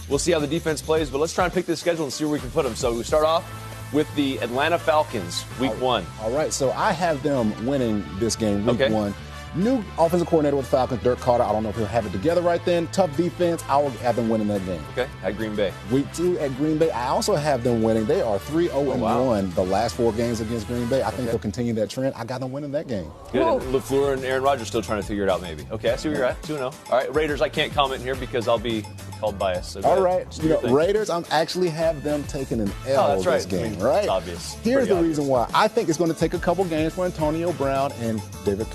we'll see how the defense plays. But let's try and pick this schedule and see where we can put them. So we start off with the Atlanta Falcons, week 1. All right, so I have them winning this game, week 1. New offensive coordinator with the Falcons, Dirk Carter. I don't know if he'll have it together right then. Tough defense. I will have them winning that game. Okay, at Green Bay. Week 2 at Green Bay. I also have them winning. They are 3-0-1 the last 4 games against Green Bay. I think they'll continue that trend. I got them winning that game. Good. And LaFleur and Aaron Rodgers still trying to figure it out, maybe. Okay, I see where you're at. 2-0. All right, Raiders, I can't comment here because I'll be called biased. So all right. Raiders, I'm actually have them taking an L this game, right? It's obvious. Here's the reason why. I think it's going to take a couple games for Antonio Brown and Derek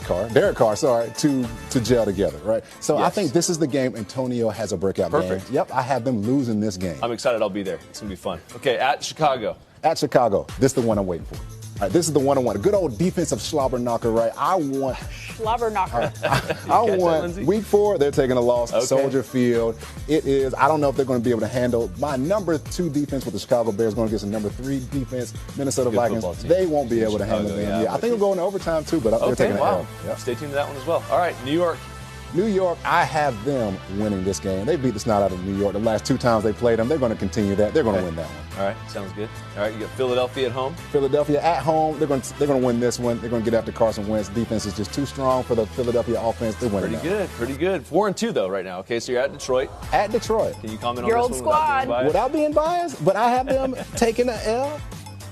Carr, to gel together, right? So I think this is the game Antonio has a breakout game. Yep, I have them losing this game. I'm excited. I'll be there. It's going to be fun. Okay, at Chicago. At Chicago. This is the one I'm waiting for. All right, this is the one. A good old defensive slobber knocker, right? I want slobber knocker. I want week 4. They're taking a loss at Soldier Field. It is. I don't know if they're going to be able to handle my number 2 defense with the Chicago Bears going against a number 3 defense, Minnesota Vikings. They won't be able to handle them. I think it'll go into overtime too, but they're taking an L. Yep. Stay tuned to that one as well. All right, New York. New York, I have them winning this game. They beat the snot out of New York the last 2 times they played them. They're going to continue that. They're going to win that one. All right, sounds good. All right, you got Philadelphia at home. Philadelphia at home. They're going to win this one. They're going to get after Carson Wentz. Defense is just too strong for the Philadelphia offense. They're winning. Pretty good. 4-2 though right now. Okay, so you're at Detroit. At Detroit. Can you comment Your on old this squad one without being biased? But I have them taking an L.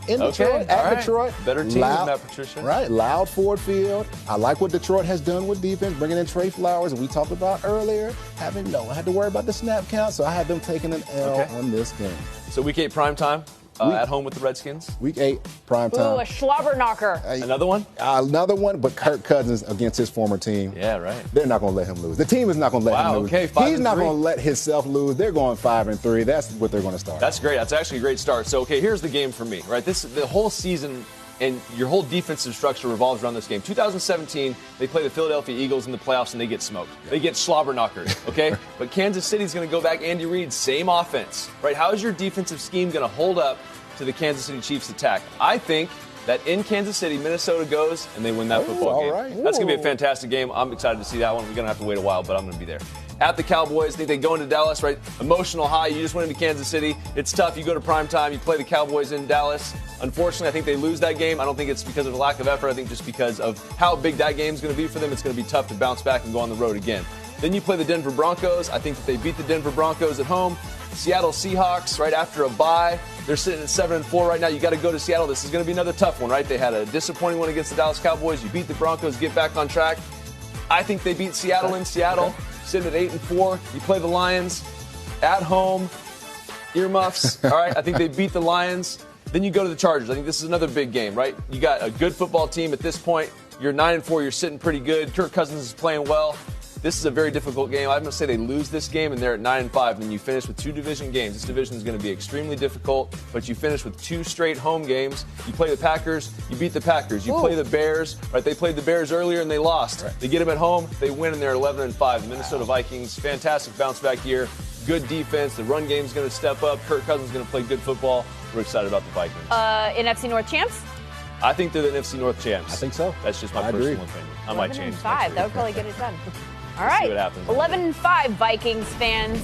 In Detroit, at Detroit. Better team than Matt Patricia. Right, loud Ford Field. I like what Detroit has done with defense, bringing in Trey Flowers, we talked about earlier. I had to worry about the snap count, so I had them taking an L on this game. So week 8 prime time. At home with the Redskins. Week 8, prime time. Ooh, a slobber knocker. Another one? Another one, but Kirk Cousins against his former team. Yeah, right. They're not going to let him lose. The team is not going to let him lose. He's not going to let himself lose. They're going 5-3. That's what they're going to start. That's great. That's actually a great start. So, here's the game for me, right? The whole season and your whole defensive structure revolves around this game. 2017, they play the Philadelphia Eagles in the playoffs, and they get smoked. They get slobber knockers, okay? But Kansas City's going to go back. Andy Reid, same offense, right? How is your defensive scheme going to hold up to the Kansas City Chiefs attack? I think that in Kansas City, Minnesota goes, and they win that football game. Right. That's going to be a fantastic game. I'm excited to see that one. We're going to have to wait a while, but I'm going to be there. At the Cowboys, I think they go into Dallas, right? Emotional high. You just went into Kansas City. It's tough. You go to primetime. You play the Cowboys in Dallas. Unfortunately, I think they lose that game. I don't think it's because of a lack of effort. I think just because of how big that game is going to be for them, it's going to be tough to bounce back and go on the road again. Then you play the Denver Broncos. I think that they beat the Denver Broncos at home. Seattle Seahawks, right after a bye. They're sitting at 7-4 right now. You got to go to Seattle. This is going to be another tough one, right? They had a disappointing one against the Dallas Cowboys. You beat the Broncos, get back on track. I think they beat Seattle in Seattle, sitting at 8-4. You play the Lions at home, earmuffs. All right, I think they beat the Lions. Then you go to the Chargers. I think this is another big game, right? You got a good football team at this point. You're 9-4. You're sitting pretty good. Kirk Cousins is playing well. This is a very difficult game. I'm going to say they lose this game, and they're at 9-5, and then you finish with 2 division games. This division is going to be extremely difficult, but you finish with 2 straight home games. You play the Packers, you beat the Packers. You play the Bears, right? They played the Bears earlier, and they lost. Right. They get them at home, they win, and they're 11-5. The Minnesota Vikings, fantastic bounce-back year. Good defense. The run game's going to step up. Kirk Cousins is going to play good football. We're excited about the Vikings. NFC North champs? I think they're the NFC North champs. I think so. That's just my personal opinion. I might change. 11-5. That would probably get it done. All right. 11-5 Vikings fans.